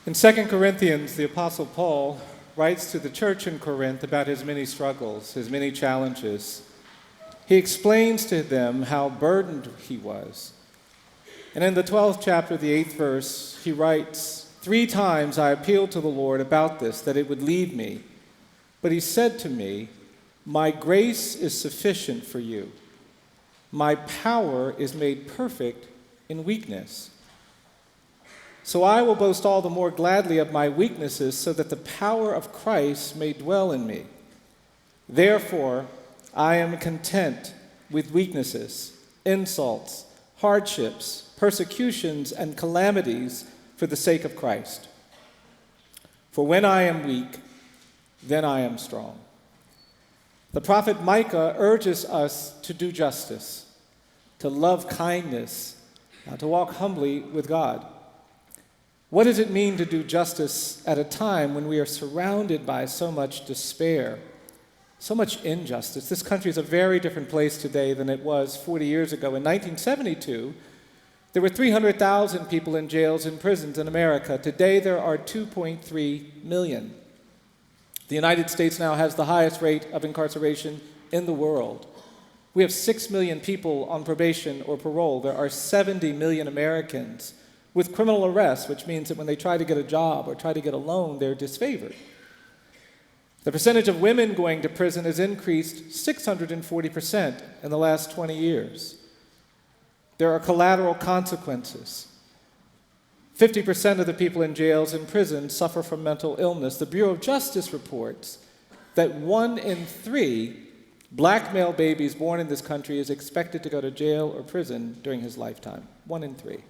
In 2 Corinthians, the Apostle Paul writes to the church in Corinth about his many struggles, his many challenges. He explains to them how burdened he was. And in the 12th chapter, the 8th verse, he writes, "3 times I appealed to the Lord about this, that it would lead me. But he said to me, 'My grace is sufficient for you. My power is made perfect in weakness. So I will boast all the more gladly of my weaknesses, so that the power of Christ may dwell in me. Therefore, I am content with weaknesses, insults, hardships, persecutions, and calamities for the sake of Christ. For when I am weak, then I am strong.'" The prophet Micah urges us to do justice, to love kindness, to walk humbly with God. What does it mean to do justice at a time when we are surrounded by so much despair, so much injustice? This country is a very different place today than it was 40 years ago. In 1972, there were 300,000 people in jails and prisons in America. Today, there are 2.3 million. The United States now has the highest rate of incarceration in the world. We have 6 million people on probation or parole. There are 70 million Americans with criminal arrests, which means that when they try to get a job or try to get a loan, they're disfavored. The percentage of women going to prison has increased 640% in the last 20 years. There are collateral consequences. 50% of the people in jails and prisons suffer from mental illness. The Bureau of Justice reports that 1 in 3 black male babies born in this country is expected to go to jail or prison during his lifetime. 1 in 3.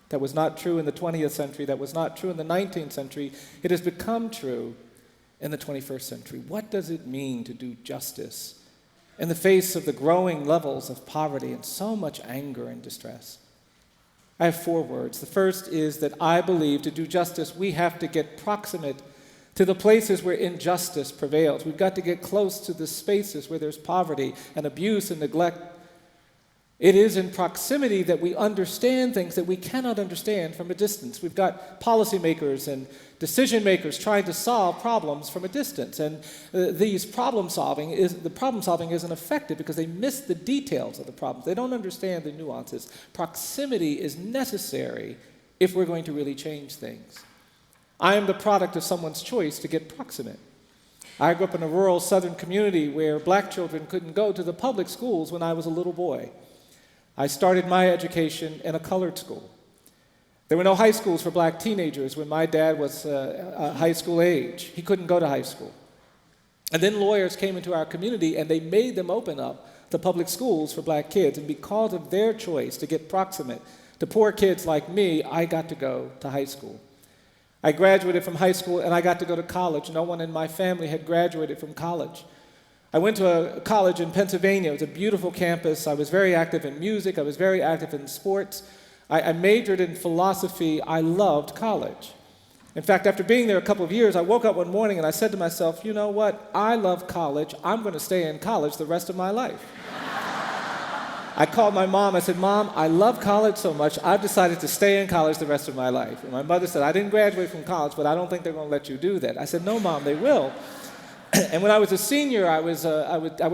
That was not true in the 20th century. That was not true in the 19th century. It has become true in the 21st century. What does it mean to do justice in the face of the growing levels of poverty and so much anger and distress? I have 4 words. The first is that I believe to do justice, we have to get proximate to the places where injustice prevails. We've got to get close to the spaces where there's poverty and abuse and neglect. It is in proximity that we understand things that we cannot understand from a distance. We've got policymakers and decision makers trying to solve problems from a distance, and the problem solving isn't effective because they miss the details of the problems. They don't understand the nuances. Proximity is necessary if we're going to really change things. I am the product of someone's choice to get proximate. I grew up in a rural southern community where black children couldn't go to the public schools when I was a little boy. I started my education in a colored school. There were no high schools for black teenagers when my dad was high school age. He couldn't go to high school. And then lawyers came into our community and they made them open up the public schools for black kids. And because of their choice to get proximate to poor kids like me, I got to go to high school. I graduated from high school and I got to go to college. No one in my family had graduated from college. I went to a college in Pennsylvania. It was a beautiful campus. I was very active in music. I was very active in sports. I majored in philosophy. I loved college. In fact, after being there a couple of years, I woke up one morning and I said to myself, you know what? I love college. I'm going to stay in college the rest of my life. I called my mom. I said, "Mom, I love college so much, I've decided to stay in college the rest of my life." And my mother said, "I didn't graduate from college, but I don't think they're going to let you do that." I said, "No, Mom, they will." And when I was a senior, I would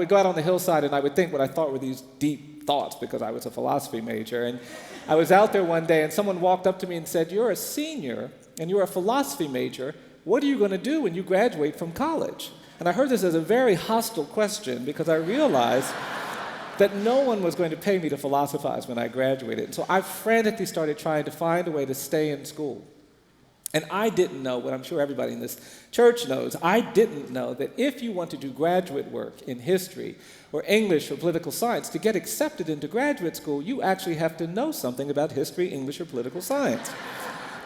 go out on the hillside and I would think what I thought were these deep thoughts because I was a philosophy major. And I was out there one day and someone walked up to me and said, "You're a senior and you're a philosophy major. What are you going to do when you graduate from college?" And I heard this as a very hostile question because I realized that no one was going to pay me to philosophize when I graduated. So I frantically started trying to find a way to stay in school. And I didn't know what I'm sure everybody in this church knows. I didn't know that if you want to do graduate work in history or English or political science, to get accepted into graduate school, you actually have to know something about history, English, or political science.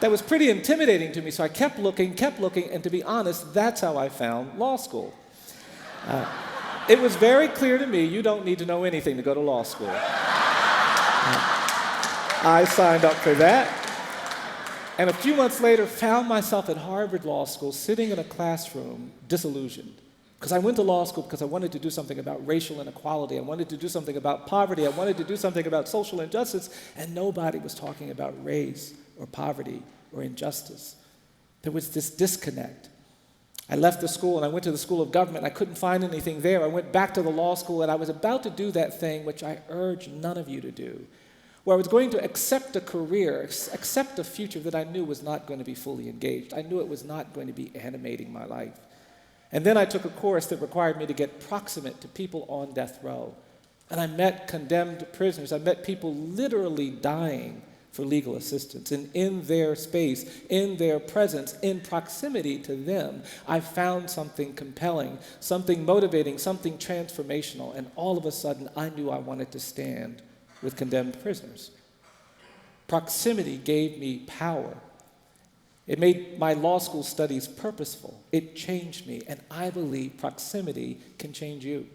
That was pretty intimidating to me, so I kept looking, and to be honest, that's how I found law school. It was very clear to me, you don't need to know anything to go to law school. I signed up for that. And a few months later, found myself at Harvard Law School sitting in a classroom disillusioned. Because I went to law school because I wanted to do something about racial inequality. I wanted to do something about poverty. I wanted to do something about social injustice. And nobody was talking about race or poverty or injustice. There was this disconnect. I left the school and I went to the School of Government. I couldn't find anything there. I went back to the law school and I was about to do that thing which I urge none of you to do, where I was going to accept a career, accept a future that I knew was not going to be fully engaged. I knew it was not going to be animating my life. And then I took a course that required me to get proximate to people on death row. And I met condemned prisoners. I met people literally dying for legal assistance. And in their space, in their presence, in proximity to them, I found something compelling, something motivating, something transformational. And all of a sudden, I knew I wanted to stand with condemned prisoners. Proximity gave me power. It made my law school studies purposeful. It changed me. And I believe proximity can change you.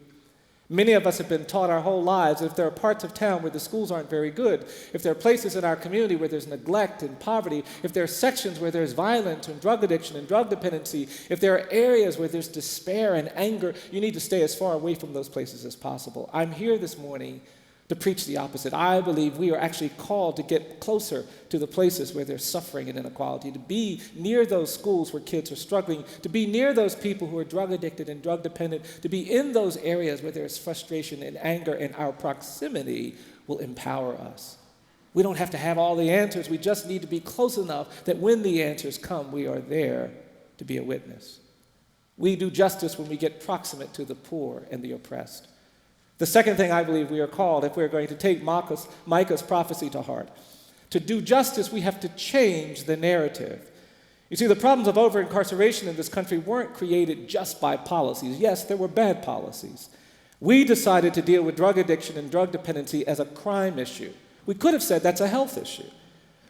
Many of us have been taught our whole lives that if there are parts of town where the schools aren't very good, if there are places in our community where there's neglect and poverty, if there are sections where there's violence and drug addiction and drug dependency, if there are areas where there's despair and anger, you need to stay as far away from those places as possible. I'm here this morning to preach the opposite. I believe we are actually called to get closer to the places where there's suffering and inequality, to be near those schools where kids are struggling, to be near those people who are drug addicted and drug dependent, to be in those areas where there's frustration and anger, and our proximity will empower us. We don't have to have all the answers. We just need to be close enough that when the answers come, we are there to be a witness. We do justice when we get proximate to the poor and the oppressed. The second thing I believe we are called, if we're going to take Micah's prophecy to heart, to do justice, we have to change the narrative. You see, the problems of over-incarceration in this country weren't created just by policies. Yes, there were bad policies. We decided to deal with drug addiction and drug dependency as a crime issue. We could have said that's a health issue,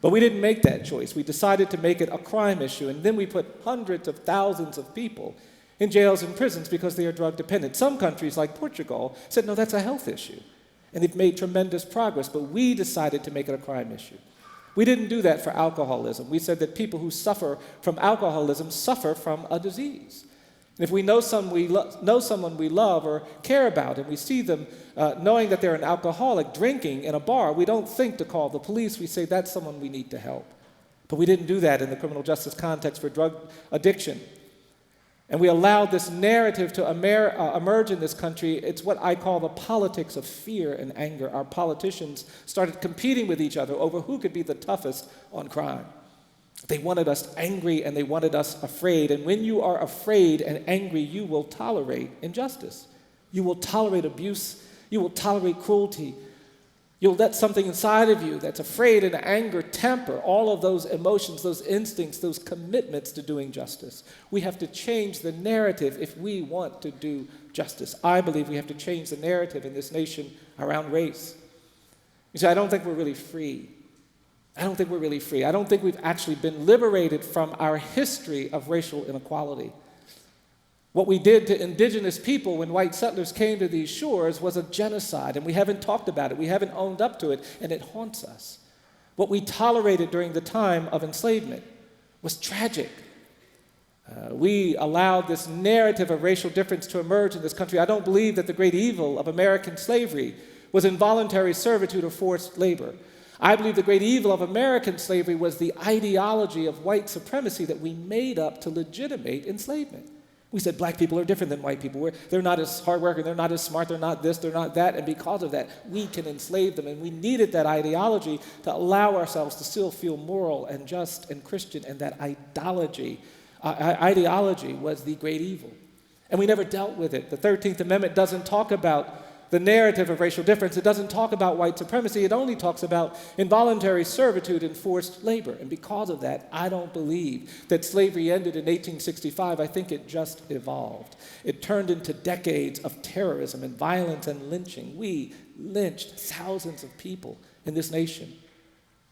but we didn't make that choice. We decided to make it a crime issue, and then we put hundreds of thousands of people in jails and prisons because they are drug dependent. Some countries, like Portugal, said, no, that's a health issue. And they've made tremendous progress, but we decided to make it a crime issue. We didn't do that for alcoholism. We said that people who suffer from alcoholism suffer from a disease. And if we know someone we love or care about, and we see them knowing that they're an alcoholic drinking in a bar, we don't think to call the police. We say that's someone we need to help. But we didn't do that in the criminal justice context for drug addiction. And we allowed this narrative to emerge in this country. It's what I call the politics of fear and anger. Our politicians started competing with each other over who could be the toughest on crime. They wanted us angry and they wanted us afraid. And when you are afraid and angry, you will tolerate injustice. You will tolerate abuse. You will tolerate cruelty. You'll let something inside of you that's afraid and anger temper all of those emotions, those instincts, those commitments to doing justice. We have to change the narrative if we want to do justice. I believe we have to change the narrative in this nation around race. You see, I don't think we're really free. I don't think we've actually been liberated from our history of racial inequality. What we did to indigenous people when white settlers came to these shores was a genocide, and we haven't talked about it. We haven't owned up to it, and it haunts us. What we tolerated during the time of enslavement was tragic. We allowed this narrative of racial difference to emerge in this country. I don't believe that the great evil of American slavery was involuntary servitude or forced labor. I believe the great evil of American slavery was the ideology of white supremacy that we made up to legitimate enslavement. We said black people are different than white people. They're not as hardworking, they're not as smart, they're not this, they're not that, and because of that, we can enslave them. And we needed that ideology to allow ourselves to still feel moral and just and Christian, and that ideology was the great evil. And we never dealt with it. The 13th Amendment doesn't talk about the narrative of racial difference. It doesn't talk about white supremacy. It only talks about involuntary servitude and forced labor. And because of that, I don't believe that slavery ended in 1865. I think it just evolved. It turned into decades of terrorism and violence and lynching. We lynched thousands of people in this nation.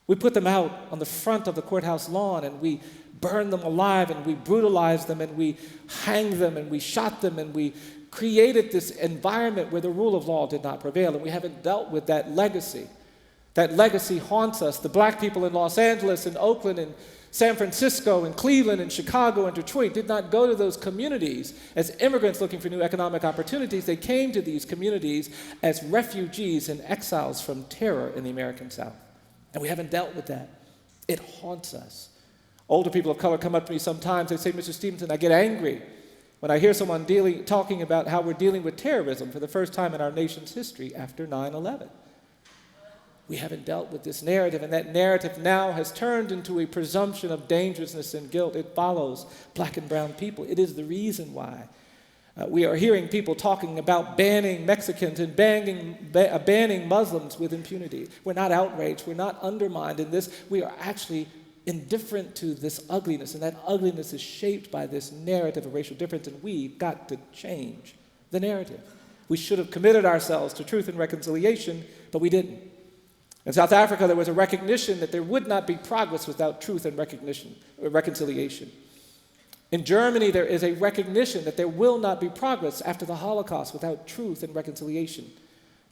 We put them out on the front of the courthouse lawn, and we burned them alive, and we brutalized them, and we hanged them, and we shot them, and we created this environment where the rule of law did not prevail, and we haven't dealt with that legacy. That legacy haunts us. The black people in Los Angeles and Oakland and San Francisco and Cleveland and Chicago and Detroit did not go to those communities as immigrants looking for new economic opportunities. They came to these communities as refugees and exiles from terror in the American South. And we haven't dealt with that. It haunts us. Older people of color come up to me sometimes. They say, Mr. Stevenson, I get angry when I hear someone talking about how we're dealing with terrorism for the first time in our nation's history after 9/11. We haven't dealt with this narrative, and that narrative now has turned into a presumption of dangerousness and guilt. It follows black and brown people. It is the reason why we are hearing people talking about banning Mexicans and banning Muslims with impunity. We're not outraged. We're not undermined in this. We are actually indifferent to this ugliness, and that ugliness is shaped by this narrative of racial difference, and we've got to change the narrative. We should have committed ourselves to truth and reconciliation, but we didn't. In South Africa, there was a recognition that there would not be progress without truth and reconciliation. In Germany, there is a recognition that there will not be progress after the Holocaust without truth and reconciliation.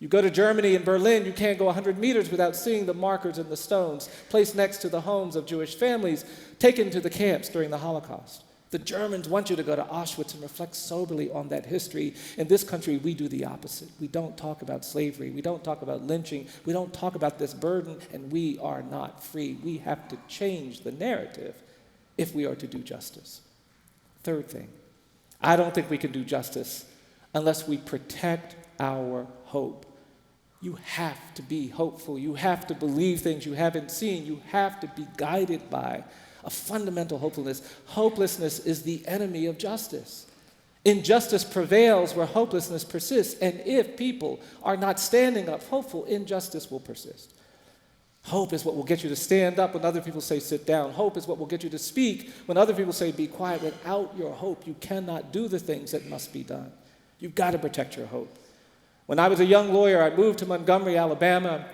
You go to Germany and Berlin, you can't go 100 meters without seeing the markers and the stones placed next to the homes of Jewish families taken to the camps during the Holocaust. The Germans want you to go to Auschwitz and reflect soberly on that history. In this country, we do the opposite. We don't talk about slavery. We don't talk about lynching. We don't talk about this burden, and we are not free. We have to change the narrative if we are to do justice. Third thing, I don't think we can do justice unless we protect our hope. You have to be hopeful. You have to believe things you haven't seen. You have to be guided by a fundamental hopefulness. Hopelessness is the enemy of justice. Injustice prevails where hopelessness persists, and if people are not standing up hopeful, injustice will persist. Hope is what will get you to stand up when other people say sit down. Hope is what will get you to speak when other people say be quiet. Without your hope, you cannot do the things that must be done. You've got to protect your hope. When I was a young lawyer, I moved to Montgomery, Alabama,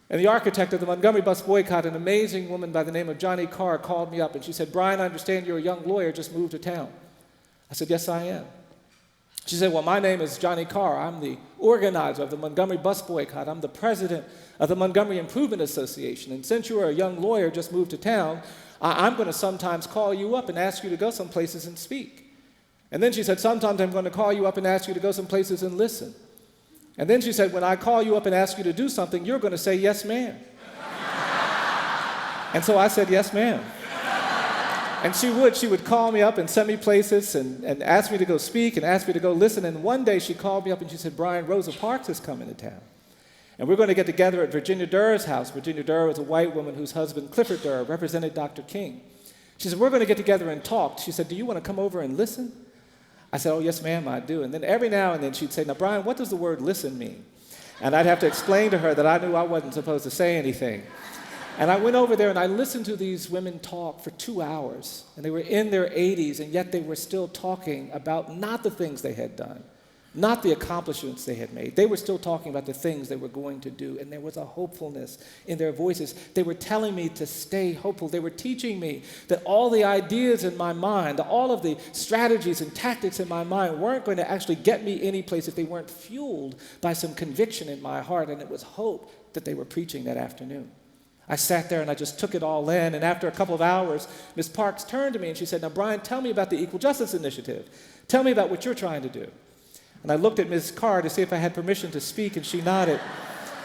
and the architect of the Montgomery bus boycott, an amazing woman by the name of Johnny Carr, called me up and she said, Bryan, I understand you're a young lawyer, just moved to town. I said, yes, I am. She said, well, my name is Johnny Carr. I'm the organizer of the Montgomery bus boycott. I'm the president of the Montgomery Improvement Association. And since you are a young lawyer, just moved to town, I'm going to sometimes call you up and ask you to go some places and speak. And then she said, sometimes I'm going to call you up and ask you to go some places and listen. And then she said, when I call you up and ask you to do something, you're going to say, yes, ma'am. And so I said, yes, ma'am. And she would call me up and send me places and ask me to go speak and ask me to go listen. And one day she called me up and she said, Bryan, Rosa Parks is coming to town. And we're going to get together at Virginia Durr's house. Virginia Durr was a white woman whose husband, Clifford Durr, represented Dr. King. She said, we're going to get together and talk. She said, do you want to come over and listen? I said, oh, yes, ma'am, I do. And then every now and then she'd say, now, Bryan, what does the word listen mean? And I'd have to explain to her that I knew I wasn't supposed to say anything. And I went over there and I listened to these women talk for 2 hours. And they were in their 80s, and yet they were still talking about not the things they had done, not the accomplishments they had made. They were still talking about the things they were going to do, and there was a hopefulness in their voices. They were telling me to stay hopeful. They were teaching me that all the ideas in my mind, all of the strategies and tactics in my mind weren't going to actually get me any place if they weren't fueled by some conviction in my heart, and it was hope that they were preaching that afternoon. I sat there and I just took it all in, and after a couple of hours, Ms. Parks turned to me and she said, now, Bryan, tell me about the Equal Justice Initiative. Tell me about what you're trying to do. And I looked at Ms. Carr to see if I had permission to speak, and she nodded.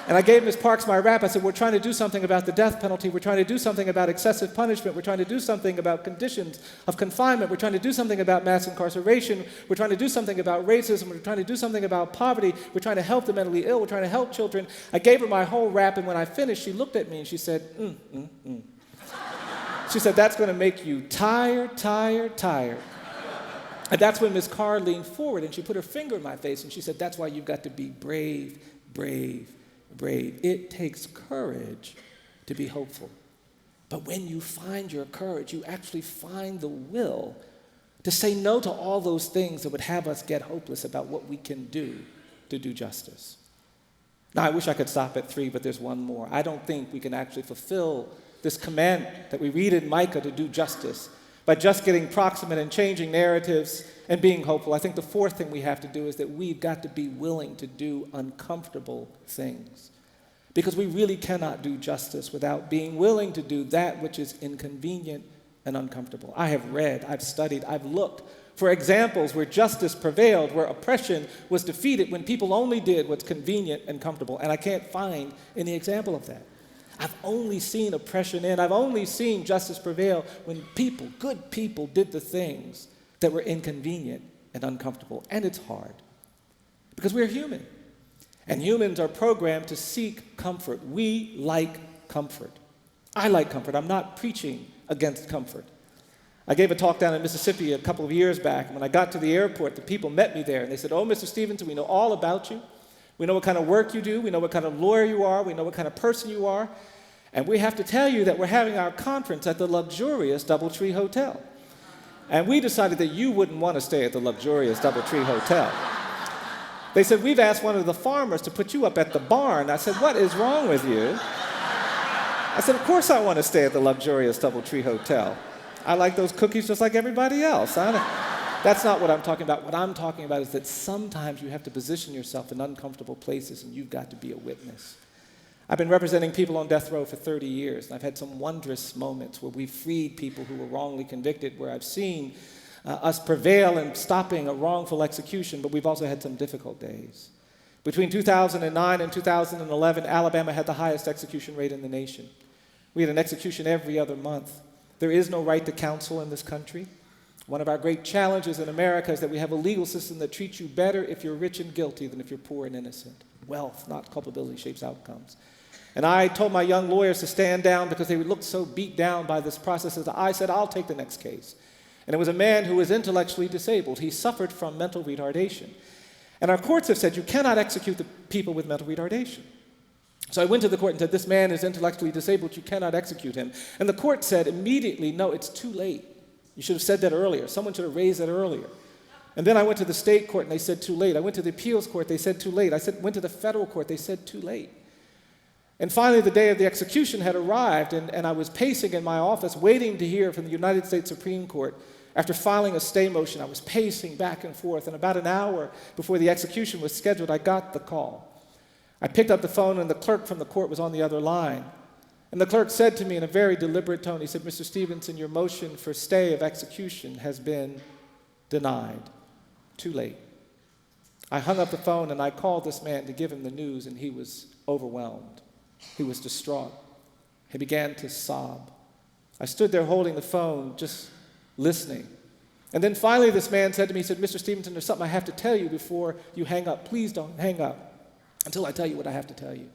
And I gave Ms. Parks my rap. I said, we're trying to do something about the death penalty. We're trying to do something about excessive punishment. We're trying to do something about conditions of confinement. We're trying to do something about mass incarceration. We're trying to do something about racism. We're trying to do something about poverty. We're trying to help the mentally ill. We're trying to help children. I gave her my whole rap, and when I finished, she looked at me and she said, She said, that's going to make you tired. And that's when Ms. Carr leaned forward and she put her finger in my face and she said, that's why you've got to be brave. It takes courage to be hopeful. But when you find your courage, you actually find the will to say no to all those things that would have us get hopeless about what we can do to do justice. Now, I wish I could stop at 3, but there's one more. I don't think we can actually fulfill this command that we read in Micah to do justice by just getting proximate and changing narratives and being hopeful. I think the fourth thing we have to do is that we've got to be willing to do uncomfortable things, because we really cannot do justice without being willing to do that which is inconvenient and uncomfortable. I have read, I've studied, I've looked for examples where justice prevailed, where oppression was defeated when people only did what's convenient and comfortable, and I can't find any example of that. I've only seen oppression end. I've only seen justice prevail when people, good people, did the things that were inconvenient and uncomfortable. And it's hard because we're human. And humans are programmed to seek comfort. We like comfort. I like comfort. I'm not preaching against comfort. I gave a talk down in Mississippi a couple of years back. When I got to the airport, the people met me there, and they said, "Oh, Mr. Stevenson, we know all about you. We know what kind of work you do. We know what kind of lawyer you are. We know what kind of person you are. And we have to tell you that we're having our conference at the luxurious DoubleTree Hotel. And we decided that you wouldn't want to stay at the luxurious DoubleTree Hotel." They said, "We've asked one of the farmers to put you up at the barn." I said, "What is wrong with you?" I said, "Of course I want to stay at the luxurious DoubleTree Hotel. I like those cookies just like everybody else." That's not what I'm talking about. What I'm talking about is that sometimes you have to position yourself in uncomfortable places and you've got to be a witness. I've been representing people on death row for 30 years, and I've had some wondrous moments where we've freed people who were wrongly convicted, where I've seen us prevail in stopping a wrongful execution, but we've also had some difficult days. Between 2009 and 2011, Alabama had the highest execution rate in the nation. We had an execution every other month. There is no right to counsel in this country. One of our great challenges in America is that we have a legal system that treats you better if you're rich and guilty than if you're poor and innocent. Wealth, not culpability, shapes outcomes. And I told my young lawyers to stand down because they looked so beat down by this process that I said, "I'll take the next case." And it was a man who was intellectually disabled. He suffered from mental retardation. And our courts have said you cannot execute the people with mental retardation. So I went to the court and said, "This man is intellectually disabled. You cannot execute him." And the court said immediately, "No, it's too late. You should have said that earlier. Someone should have raised that earlier." And then I went to the state court and they said too late. I went to the appeals court, they said too late. Went to the federal court, they said too late. And finally, the day of the execution had arrived, and I was pacing in my office waiting to hear from the United States Supreme Court. After filing a stay motion, I was pacing back and forth, and about an hour before the execution was scheduled, I got the call. I picked up the phone, and the clerk from the court was on the other line. And the clerk said to me in a very deliberate tone, he said, "Mr. Stevenson, your motion for stay of execution has been denied. Too late." I hung up the phone, and I called this man to give him the news, and he was overwhelmed. He was distraught. He began to sob. I stood there holding the phone, just listening. And then finally this man said to me, he said, "Mr. Stevenson, there's something I have to tell you before you hang up. Please don't hang up until I tell you what I have to tell you."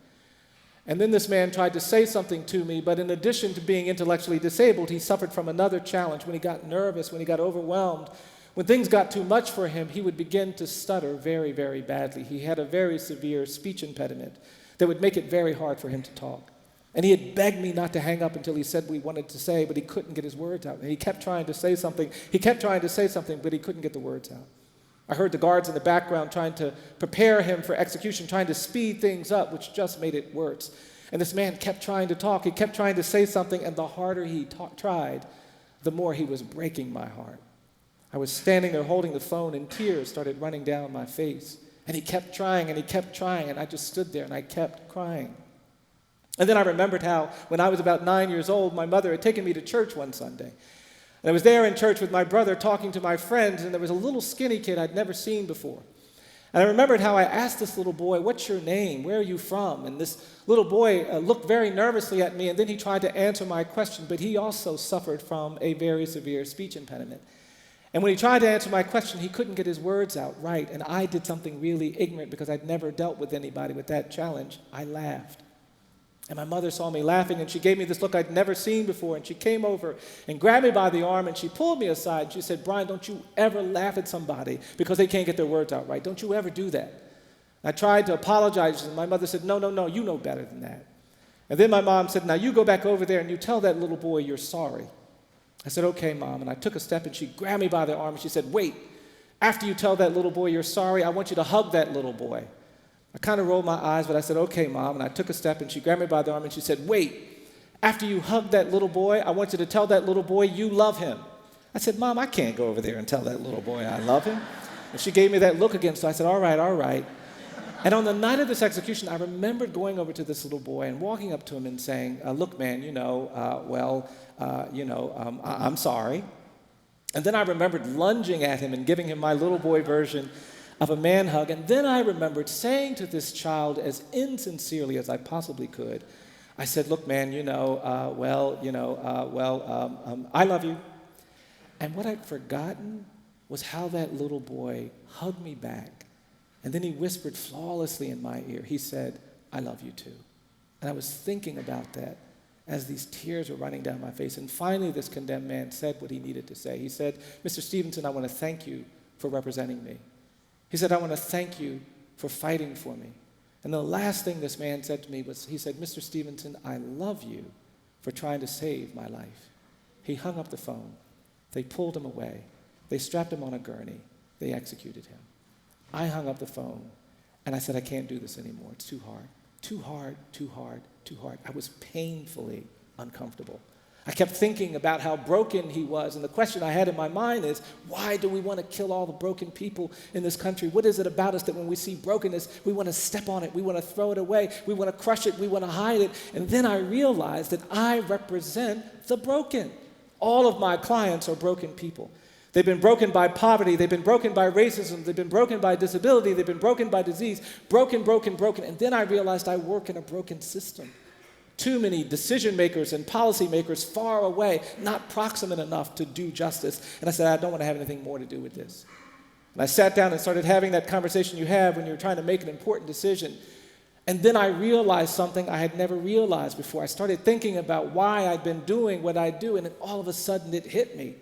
And then this man tried to say something to me, but in addition to being intellectually disabled, he suffered from another challenge. When he got nervous, when he got overwhelmed, when things got too much for him, he would begin to stutter very, very badly. He had a very severe speech impediment that would make it very hard for him to talk. And he had begged me not to hang up until he said what he wanted to say, but he couldn't get his words out. And he kept trying to say something. But he couldn't get the words out. I heard the guards in the background trying to prepare him for execution, trying to speed things up, which just made it worse. And this man kept trying to talk. He kept trying to say something, and the harder he tried, the more he was breaking my heart. I was standing there holding the phone, and tears started running down my face. And he kept trying, and I just stood there, and I kept crying. And then I remembered how, when I was about 9 years old, my mother had taken me to church one Sunday. And I was there in church with my brother talking to my friends, and there was a little skinny kid I'd never seen before. And I remembered how I asked this little boy, "What's your name? Where are you from?" And this little boy looked very nervously at me, and then he tried to answer my question, but he also suffered from a very severe speech impediment. And when he tried to answer my question, he couldn't get his words out right, and I did something really ignorant because I'd never dealt with anybody with that challenge. I laughed. And my mother saw me laughing, and she gave me this look I'd never seen before, and she came over and grabbed me by the arm, and she pulled me aside, and she said, "Bryan, don't you ever laugh at somebody because they can't get their words out right. Don't you ever do that." I tried to apologize, and my mother said, No, you know better than that." And then my mom said, "Now you go back over there and you tell that little boy you're sorry." I said, "Okay, Mom." And I took a step, and she grabbed me by the arm, and she said, "Wait, after you tell that little boy you're sorry, I want you to hug that little boy." I kind of rolled my eyes, but I said, "Okay, Mom." And I took a step, and she grabbed me by the arm, and she said, "Wait, after you hug that little boy, I want you to tell that little boy you love him." I said, "Mom, I can't go over there and tell that little boy I love him." And she gave me that look again, so I said, "All right." And on the night of this execution, I remembered going over to this little boy and walking up to him and saying, "Look, man, I'm sorry." And then I remembered lunging at him and giving him my little boy version of a man hug. And then I remembered saying to this child as insincerely as I possibly could, I said, look, man, I love you. And what I'd forgotten was how that little boy hugged me back. And then he whispered flawlessly in my ear. He said, I love you too. And I was thinking about that as these tears were running down my face. And finally, this condemned man said what he needed to say. He said, Mr. Stevenson, I want to thank you for representing me. He said, I want to thank you for fighting for me. And the last thing this man said to me was, he said, Mr. Stevenson, I love you for trying to save my life. He hung up the phone. They pulled him away. They strapped him on a gurney. They executed him. I hung up the phone, and I said, I can't do this anymore. It's too hard. Too hard, too hard, too hard. I was painfully uncomfortable. I kept thinking about how broken he was, and the question I had in my mind is, why do we want to kill all the broken people in this country? What is it about us that when we see brokenness, we want to step on it, we want to throw it away, we want to crush it, we want to hide it? And then I realized that I represent the broken. All of my clients are broken people. They've been broken by poverty, they've been broken by racism, they've been broken by disability, they've been broken by disease, broken. And then I realized I work in a broken system. Too many decision makers and policy makers far away, not proximate enough to do justice. And I said, I don't want to have anything more to do with this. And I sat down and started having that conversation you have when you're trying to make an important decision. And then I realized something I had never realized before. I started thinking about why I'd been doing what I do, and then all of a sudden it hit me.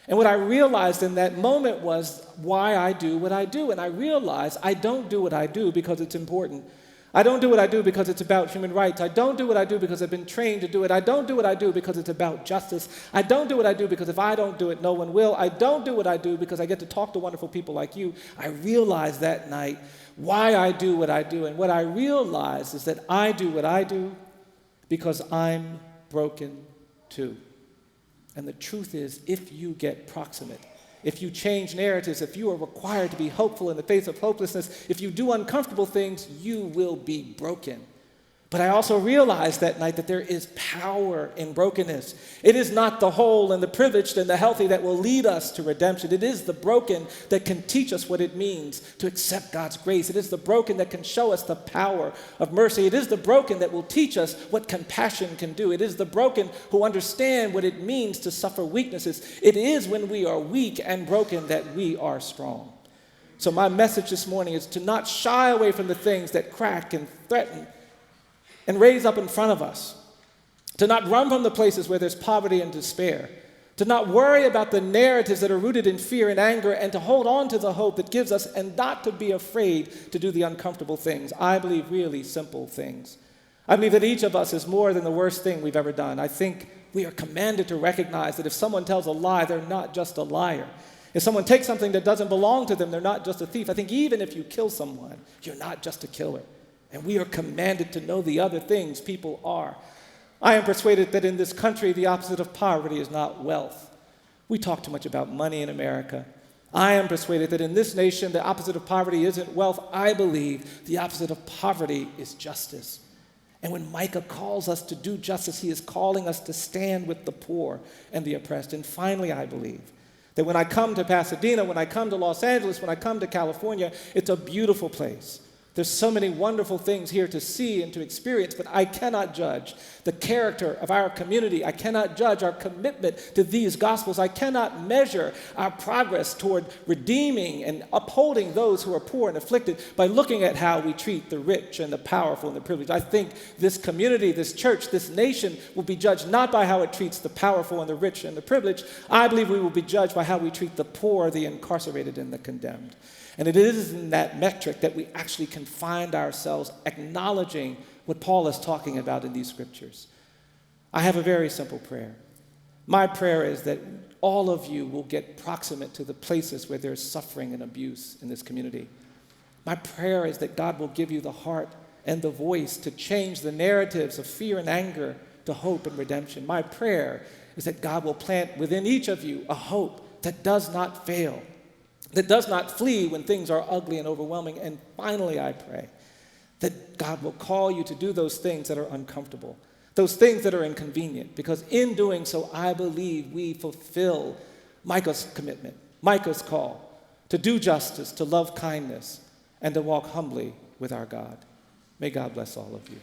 And what I realized in that moment was why I do what I do. And I realized I don't do what I do because it's important. I don't do what I do because it's about human rights. I don't do what I do because I've been trained to do it. I don't do what I do because it's about justice. I don't do what I do because if I don't do it, no one will. I don't do what I do because I get to talk to wonderful people like you. I realized that night why I do what I do. And what I realized is that I do what I do because I'm broken too. And the truth is, if you get proximate, if you change narratives, if you are required to be hopeful in the face of hopelessness, if you do uncomfortable things, you will be broken. But I also realized that night that there is power in brokenness. It is not the whole and the privileged and the healthy that will lead us to redemption. It is the broken that can teach us what it means to accept God's grace. It is the broken that can show us the power of mercy. It is the broken that will teach us what compassion can do. It is the broken who understand what it means to suffer weaknesses. It is when we are weak and broken that we are strong. So my message this morning is to not shy away from the things that crack and threaten and raise up in front of us, to not run from the places where there's poverty and despair, to not worry about the narratives that are rooted in fear and anger, and to hold on to the hope that gives us, and not to be afraid to do the uncomfortable things. I believe really simple things. I believe that each of us is more than the worst thing we've ever done. I think we are commanded to recognize that if someone tells a lie, they're not just a liar. If someone takes something that doesn't belong to them, they're not just a thief. I think even if you kill someone, you're not just a killer. And we are commanded to know the other things people are. I am persuaded that in this country, the opposite of poverty is not wealth. We talk too much about money in America. I am persuaded that in this nation, the opposite of poverty isn't wealth. I believe the opposite of poverty is justice. And when Micah calls us to do justice, he is calling us to stand with the poor and the oppressed. And finally, I believe that when I come to Pasadena, when I come to Los Angeles, when I come to California, it's a beautiful place. There's so many wonderful things here to see and to experience, but I cannot judge the character of our community. I cannot judge our commitment to these gospels. I cannot measure our progress toward redeeming and upholding those who are poor and afflicted by looking at how we treat the rich and the powerful and the privileged. I think this community, this church, this nation will be judged not by how it treats the powerful and the rich and the privileged. I believe we will be judged by how we treat the poor, the incarcerated, and the condemned. And it is in that metric that we actually can find ourselves acknowledging what Paul is talking about in these scriptures. I have a very simple prayer. My prayer is that all of you will get proximate to the places where there's suffering and abuse in this community. My prayer is that God will give you the heart and the voice to change the narratives of fear and anger to hope and redemption. My prayer is that God will plant within each of you a hope that does not fail, that does not flee when things are ugly and overwhelming. And finally, I pray that God will call you to do those things that are uncomfortable, those things that are inconvenient, because in doing so, I believe we fulfill Micah's commitment, Micah's call to do justice, to love kindness, and to walk humbly with our God. May God bless all of you.